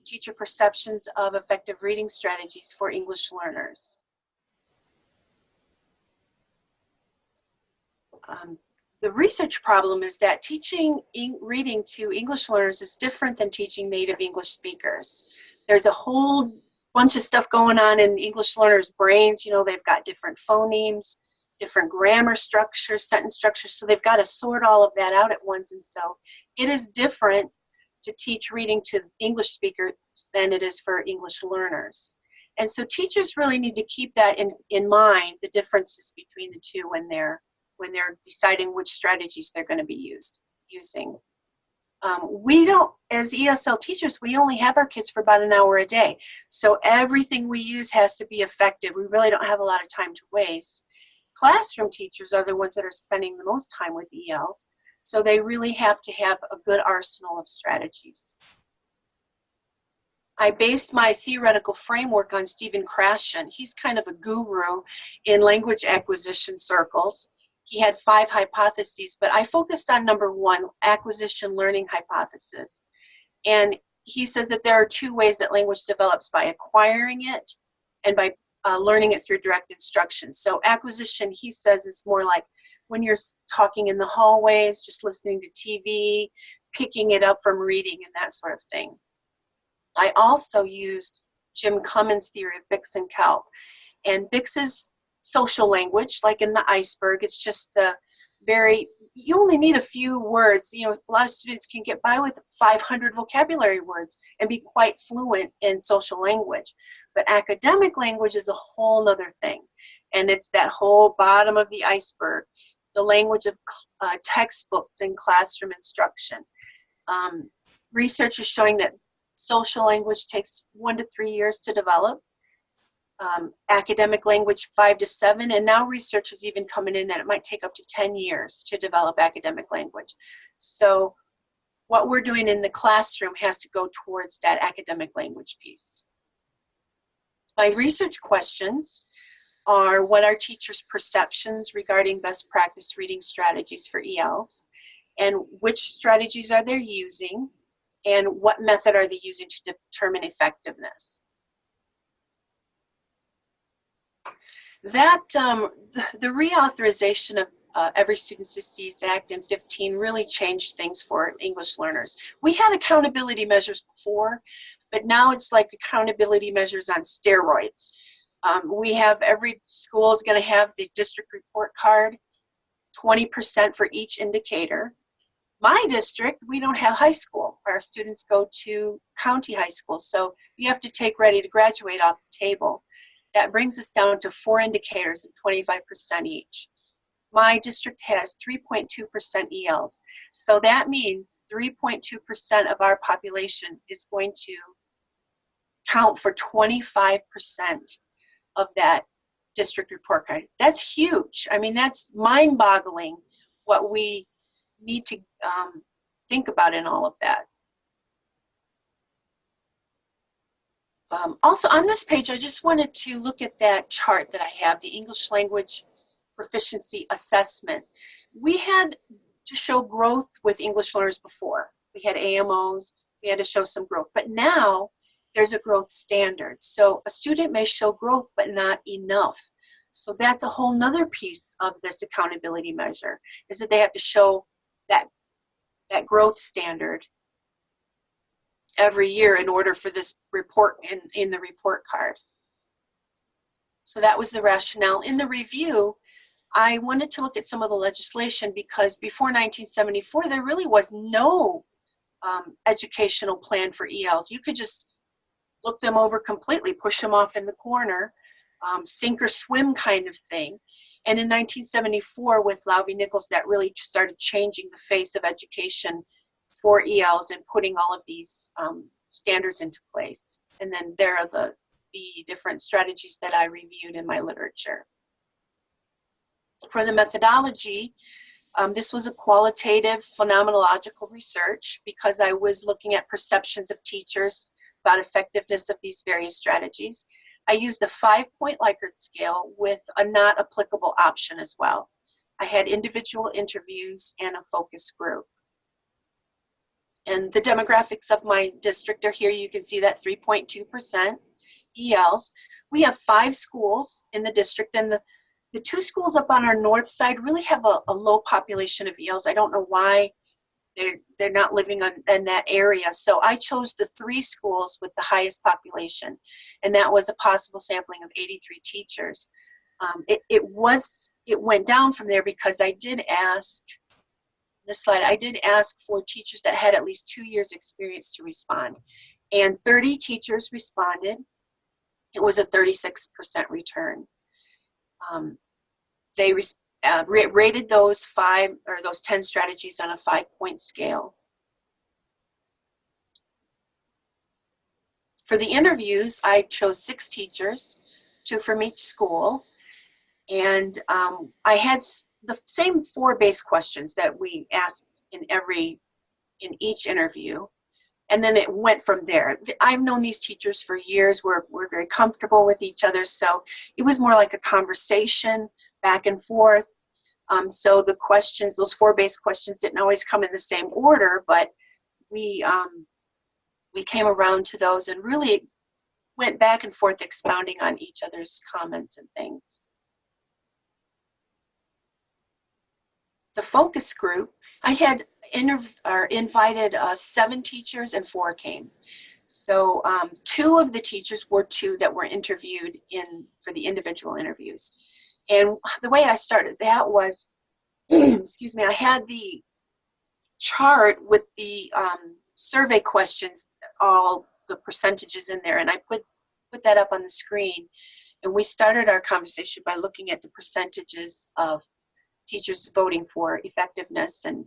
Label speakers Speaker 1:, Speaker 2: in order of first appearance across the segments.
Speaker 1: teacher perceptions of effective reading strategies for English learners. The research problem is that teaching reading to English learners is different than teaching native English speakers. There's a whole bunch of stuff going on in English learners' brains. You know, they've got different phonemes, different grammar structures, sentence structures, so they've got to sort all of that out at once. And so it is different to teach reading to English speakers than it is for English learners. And so teachers really need to keep that in mind, the differences between the two when they're deciding which strategies they're going to be using. We don't, as ESL teachers, we only have our kids for about an hour a day. So everything we use has to be effective. We really don't have a lot of time to waste. Classroom teachers are the ones that are spending the most time with ELs. So they really have to have a good arsenal of strategies. I based my theoretical framework on Stephen Krashen. He's kind of a guru in language acquisition circles. He had 5 hypotheses, but I focused on number 1, acquisition learning hypothesis. And he says that there are 2 ways that language develops, by acquiring it and by learning it through direct instruction. So acquisition, he says, is more like when you're talking in the hallways, just listening to TV, picking it up from reading and that sort of thing. I also used Jim Cummins' theory of Bix and Qual. And Bix is social language, like in the iceberg. It's just you only need a few words. You know, a lot of students can get by with 500 vocabulary words and be quite fluent in social language. But academic language is a whole nother thing. And it's that whole bottom of the iceberg, the language of textbooks and classroom instruction. Research is showing that social language takes 1 to 3 years to develop. Academic language 5 to 7, and now research is even coming in that it might take up to 10 years to develop academic language. So what we're doing in the classroom has to go towards that academic language piece. My research questions are: what are teachers' perceptions regarding best practice reading strategies for ELs, and which strategies are they using, and what method are they using to determine effectiveness? That the reauthorization of Every Student Succeeds Act in 2015 really changed things for English learners. We had accountability measures before, but now it's like accountability measures on steroids. Every school is going to have the district report card, 20% for each indicator. My district, we don't have high school. Our students go to county high school, so you have to take Ready to Graduate off the table. That brings us down to 4 indicators of 25% each. My district has 3.2% ELs. So that means 3.2% of our population is going to count for 25% of that district report card. That's huge. I mean, that's mind-boggling what we need to think about in all of that. Also on this page, I just wanted to look at that chart that I have, the English Language Proficiency Assessment. We had to show growth with English learners before. We had AMOs, we had to show some growth, but now there's a growth standard. So a student may show growth, but not enough. So that's a whole nother piece of this accountability measure, is that they have to show that growth standard every year in order for this report in the report card. So that was the rationale. In the review, I wanted to look at some of the legislation because before 1974, there really was no educational plan for ELs. You could just look them over completely, push them off in the corner, sink or swim kind of thing. And in 1974, with Lau v. Nichols, that really started changing the face of education for ELs and putting all of these standards into place. And then there are the different strategies that I reviewed in my literature. For the methodology, this was a qualitative phenomenological research because I was looking at perceptions of teachers about effectiveness of these various strategies. I used a 5-point Likert scale with a not applicable option as well. I had individual interviews and a focus group. And the demographics of my district are here. You can see that 3.2% ELs. We have 5 schools in the district, and the 2 schools up on our north side really have a low population of ELs. I don't know why. They're not living in that area. So I chose the 3 schools with the highest population, and that was a possible sampling of 83 teachers. It went down from there because I did ask, this slide, I did ask for teachers that had at least 2 years experience to respond, and 30 teachers responded. It was a 36% return. They rated those 10 strategies on a 5-point scale. For the interviews, I chose 6 teachers, 2 from each school, and I had the same 4 base questions that we asked in each interview, and then it went from there. I've known these teachers for years. We're very comfortable with each other, so it was more like a conversation back and forth. So the questions, those 4 base questions, didn't always come in the same order, but we came around to those and really went back and forth expounding on each other's comments and things. The focus group, I had invited 7 teachers and 4 came. So 2 of the teachers were 2 that were interviewed for the individual interviews. And the way I started that was, excuse me, I had the chart with the survey questions, all the percentages in there, and I put that up on the screen. And we started our conversation by looking at the percentages of teachers voting for effectiveness, and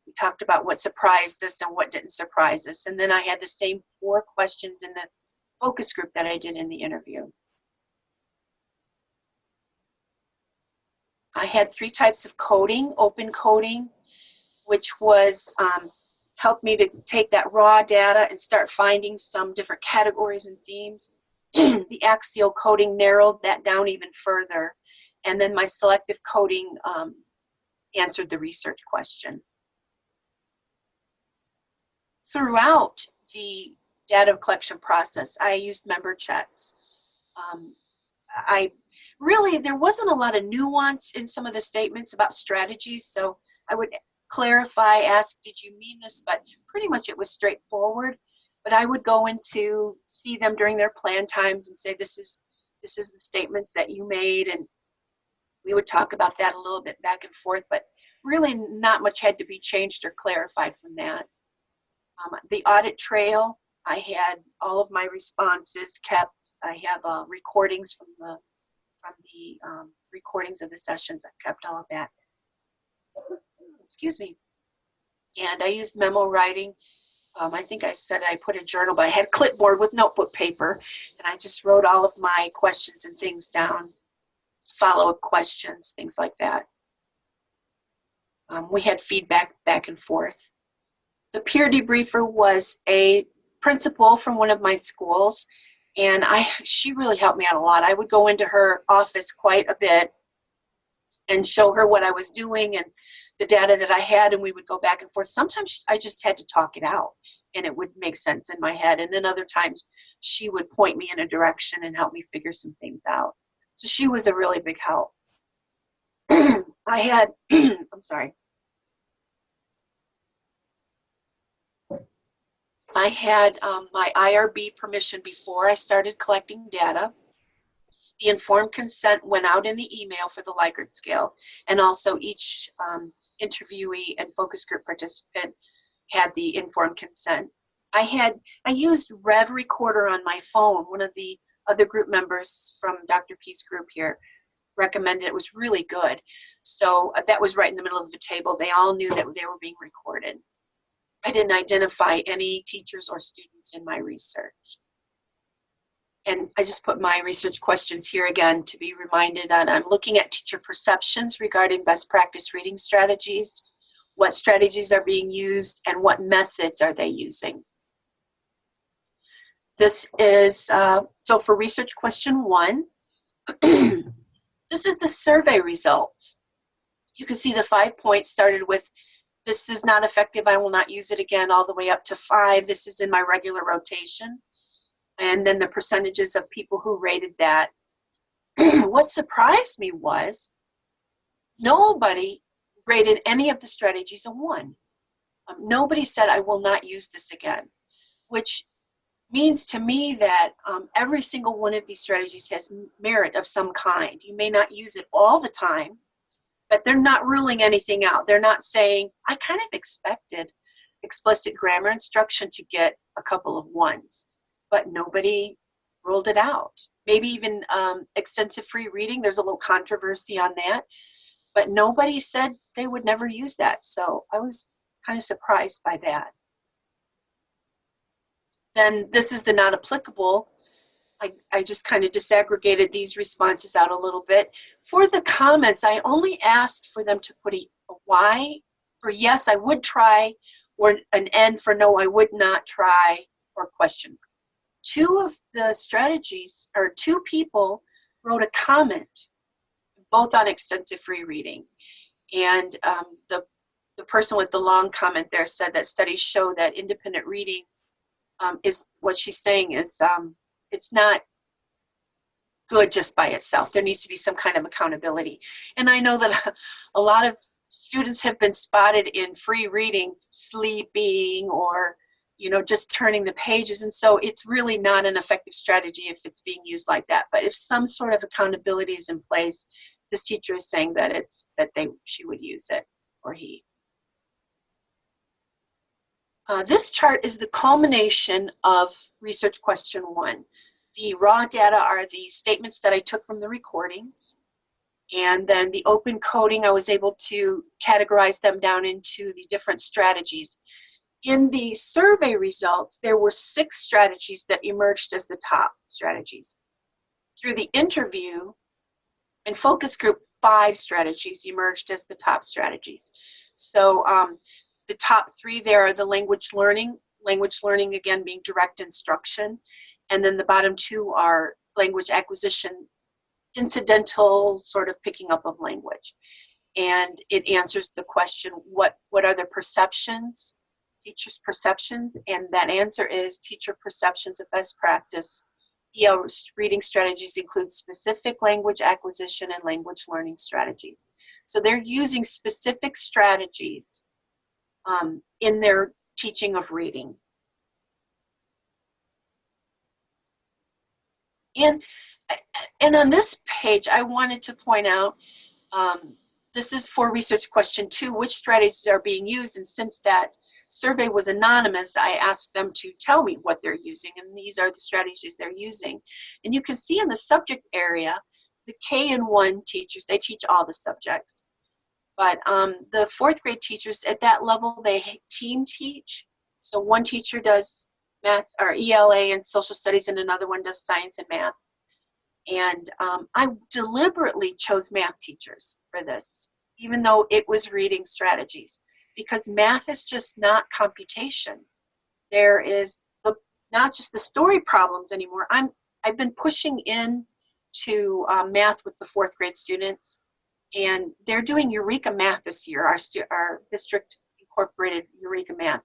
Speaker 1: we talked about what surprised us and what didn't surprise us. And then I had the same 4 questions in the focus group that I did in the interview. I had 3 types of coding: open coding, which was helped me to take that raw data and start finding some different categories and themes. The axial coding narrowed that down even further. And then my selective coding answered the research question. Throughout the data collection process, I used member checks. There wasn't a lot of nuance in some of the statements about strategies, so I would clarify, ask, did you mean this? But pretty much it was straightforward. But I would go in to see them during their plan times and say, this is the statements that you made, and we would talk about that a little bit back and forth, but really not much had to be changed or clarified from that. The audit trail, I had all of my responses kept. I have recordings from the recordings of the sessions. I've kept all of that. Excuse me. And I used memo writing. I think I said I put a journal, but I had a clipboard with notebook paper, and I just wrote all of my questions and things down. Follow-up questions, things like that. We had feedback back and forth. The peer debriefer was a principal from one of my schools, and she really helped me out a lot. I would go into her office quite a bit and show her what I was doing and the data that I had, and we would go back and forth. Sometimes I just had to talk it out, and it would make sense in my head, and then other times she would point me in a direction and help me figure some things out. So she was a really big help. I had, I'm sorry. I had my IRB permission before I started collecting data. The informed consent went out in the email for the Likert scale, and also each interviewee and focus group participant had the informed consent. I used Rev Recorder on my phone. One of the other group members from Dr. P's group here recommended it. Was really good. So that was right in the middle of the table. They all knew that they were being recorded. I didn't identify any teachers or students in my research. And I just put my research questions here again to be reminded on. I'm looking at teacher perceptions regarding best practice reading strategies, what strategies are being used, and what methods are they using. This is, so for research question 1, this is the survey results. You can see the 5 points started with this is not effective, I will not use it again, all the way up to 5, this is in my regular rotation. And then the percentages of people who rated that. What surprised me was nobody rated any of the strategies a 1. Nobody said, I will not use this again, which means to me that every single one of these strategies has merit of some kind. You may not use it all the time, but they're not ruling anything out. They're not saying, I kind of expected explicit grammar instruction to get a couple of 1s, but nobody ruled it out. Maybe even extensive free reading, there's a little controversy on that, but nobody said they would never use that. So I was kind of surprised by that. Then this is the not applicable. I just kind of disaggregated these responses out a little bit. For the comments, I only asked for them to put a Y for yes, I would try, or an N for no, I would not try, or question. 2 of the strategies, or 2 people wrote a comment, both on extensive free reading. And the person with the long comment there said that studies show that independent reading is, what she's saying is, it's not good just by itself. There needs to be some kind of accountability. And I know that a lot of students have been spotted in free reading sleeping, or just turning the pages, and so it's really not an effective strategy if it's being used like that. But if some sort of accountability is in place, this teacher is saying that she would use it, or he. This chart is the culmination of research question 1. The raw data are the statements that I took from the recordings, and then the open coding, I was able to categorize them down into the different strategies. In the survey results, there were 6 strategies that emerged as the top strategies. Through the interview and focus group, 5 strategies emerged as the top strategies. So the top 3 there are the language learning again being direct instruction, and then the bottom 2 are language acquisition, incidental sort of picking up of language. And it answers the question, what are the perceptions, teachers' perceptions? And that answer is teacher perceptions of best practice. EL reading strategies include specific language acquisition and language learning strategies. So they're using specific strategies in their teaching of reading. And on this page, I wanted to point out, this is for research question 2, which strategies are being used, and since that survey was anonymous, I asked them to tell me what they're using, and these are the strategies they're using. And you can see in the subject area, the K and 1 teachers, they teach all the subjects. But the 4th grade teachers at that level, they team teach. So one teacher does math or ELA and social studies, and another one does science and math. And I deliberately chose math teachers for this, even though it was reading strategies, because math is just not computation. There is not just the story problems anymore. I've been pushing in to math with the 4th grade students, and they're doing Eureka Math this year. Our district incorporated Eureka Math.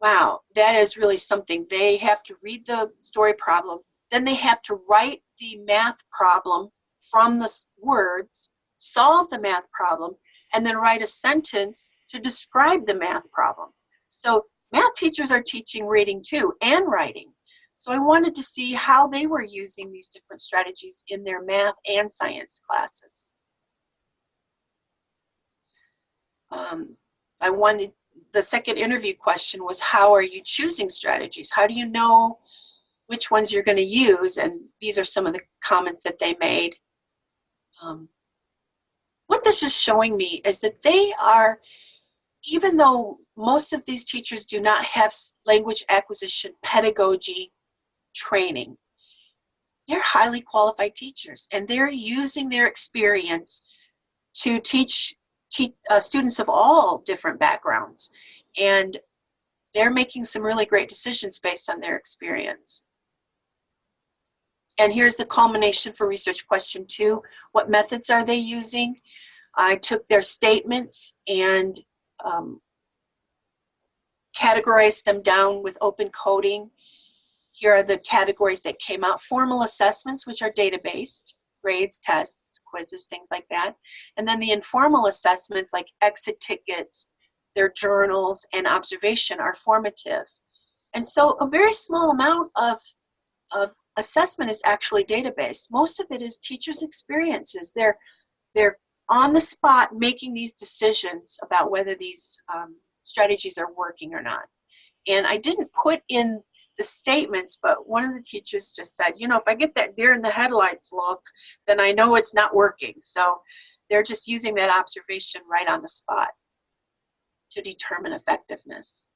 Speaker 1: Wow, that is really something. They have to read the story problem, then they have to write the math problem from the words, solve the math problem, and then write a sentence to describe the math problem. So math teachers are teaching reading too, and writing. So I wanted to see how they were using these different strategies in their math and science classes. The second interview question was, how are you choosing strategies? How do you know which ones you're going to use? And these are some of the comments that they made. What this is showing me is that they are, even though most of these teachers do not have language acquisition pedagogy training, they're highly qualified teachers, and they're using their experience to teach students of all different backgrounds, and they're making some really great decisions based on their experience. And here's the culmination for research question 2. What methods are they using? I took their statements and categorized them down with open coding. Here are the categories that came out. Formal assessments, which are data-based, grades, tests, quizzes, things like that. And then the informal assessments like exit tickets, their journals, and observation are formative. And so a very small amount of assessment is actually data-based. Most of it is teachers' experiences. They're on the spot making these decisions about whether these strategies are working or not. And I didn't put in the statements, but one of the teachers just said, you know, if I get that deer in the headlights look, then I know it's not working. So they're just using that observation right on the spot to determine effectiveness.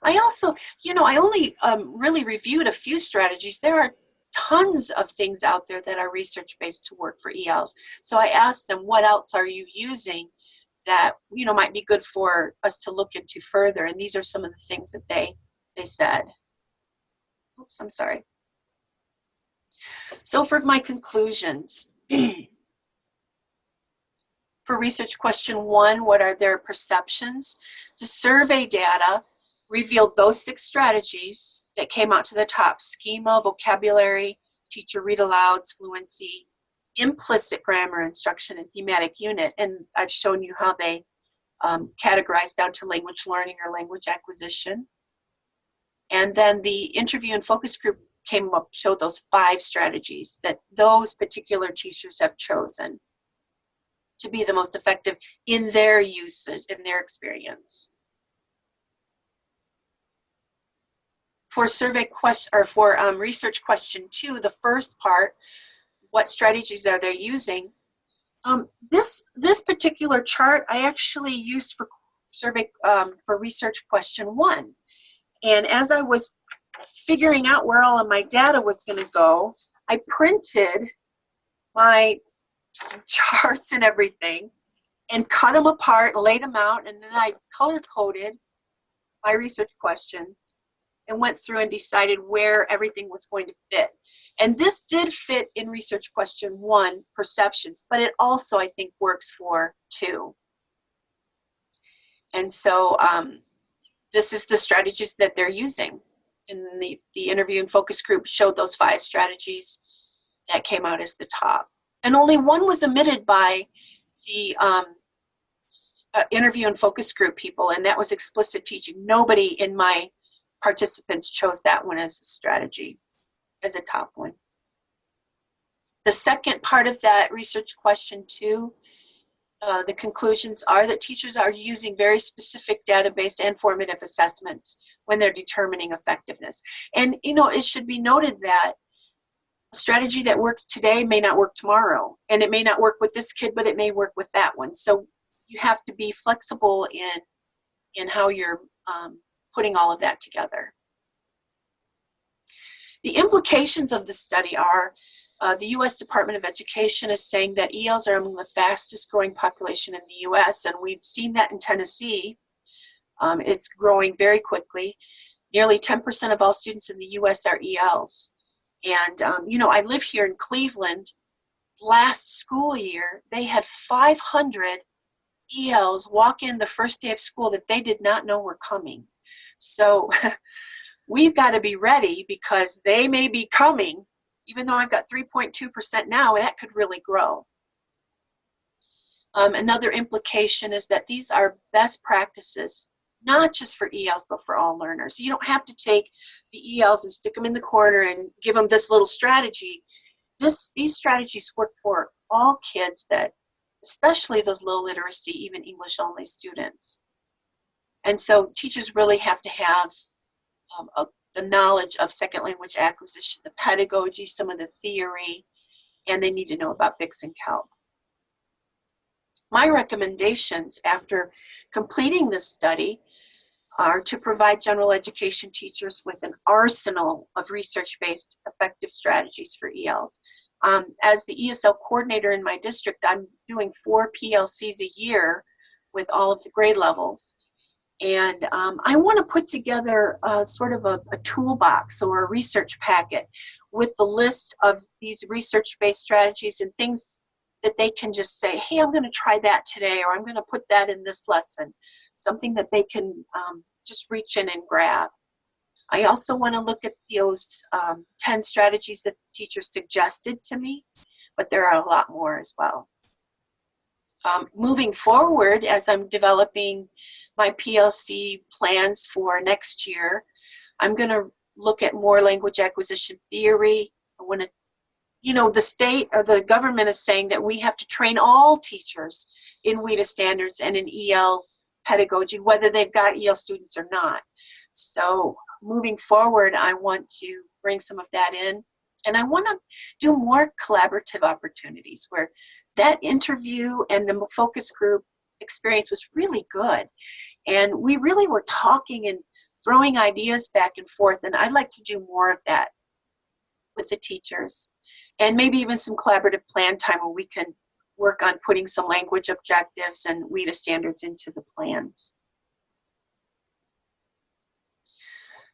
Speaker 1: I also, you know, I only really reviewed a few strategies. There are tons of things out there that are research-based to work for ELs. So I asked them, what else are you using that, you know, might be good for us to look into further? And these are some of the things that they said. Oops, I'm sorry. So for my conclusions, for research question 1, what are their perceptions? The survey data revealed those 6 strategies that came out to the top: schema, vocabulary, teacher read-alouds, fluency, implicit grammar instruction, and thematic unit. And I've shown you how they categorized down to language learning or language acquisition. And then the interview and focus group came up, showed those 5 strategies that those particular teachers have chosen to be the most effective in their usage, in their experience. For survey question, or for research question 2, the first part, what strategies are they using? This particular chart I actually used for survey for research question 1. And as I was figuring out where all of my data was going to go, I printed my charts and everything and cut them apart, laid them out, and then I color-coded my research questions and went through and decided where everything was going to fit. And this did fit in research question 1, perceptions, but it also, I think, works for 2. And so this is the strategies that they're using. And the interview and focus group showed those 5 strategies that came out as the top. And only one was omitted by the interview and focus group people, and that was explicit teaching. Nobody in my participants chose that one as a strategy, as a top one. The second part of that research question 2, the conclusions are that teachers are using very specific data-based and formative assessments when they're determining effectiveness. And, you know, it should be noted that a strategy that works today may not work tomorrow, and it may not work with this kid, but it may work with that one. So you have to be flexible in how you're putting all of that together. The implications of the study are the U.S. Department of Education is saying that ELs are among the fastest growing population in the U.S., and we've seen that in Tennessee. It's growing very quickly. Nearly 10% of all students in the U.S. are ELs. And, you know, I live here in Cleveland. Last school year, they had 500 ELs walk in the first day of school that they did not know were coming. So we've got to be ready because they may be coming. Even though I've got 3.2% now, that could really grow. Another implication is that these are best practices, not just for ELs, but for all learners. You don't have to take the ELs and stick them in the corner and give them this little strategy. These strategies work for all kids, that, especially those low literacy, even English only students. And so teachers really have to have the knowledge of second language acquisition, the pedagogy, some of the theory, and they need to know about BICS and CALP. My recommendations after completing this study are to provide general education teachers with an arsenal of research-based effective strategies for ELs. As the ESL coordinator in my district, I'm doing 4 PLCs a year with all of the grade levels. And I want to put together sort of a toolbox or a research packet with the list of these research-based strategies and things that they can just say, hey, I'm going to try that today, or I'm going to put that in this lesson, something that they can just reach in and grab. I also want to look at those 10 strategies that the teacher suggested to me, but there are a lot more as well. Moving forward, as I'm developing my PLC plans for next year, I'm going to look at more language acquisition theory. I want to, you know, the state or the government is saying that we have to train all teachers in WIDA standards and in EL pedagogy, whether they've got EL students or not. So moving forward, I want to bring some of that in. And I want to do more collaborative opportunities where that interview and the focus group experience was really good. And we really were talking and throwing ideas back and forth. And I'd like to do more of that with the teachers. And maybe even some collaborative plan time where we can work on putting some language objectives and WIDA standards into the plans.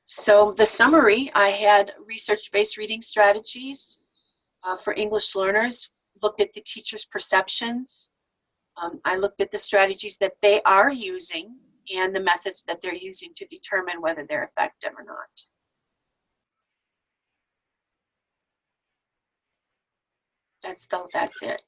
Speaker 1: So the summary, I had research-based reading strategies for English learners, looked at the teachers' perceptions. I looked at the strategies that they are using and the methods that they're using to determine whether they're effective or not. That's it.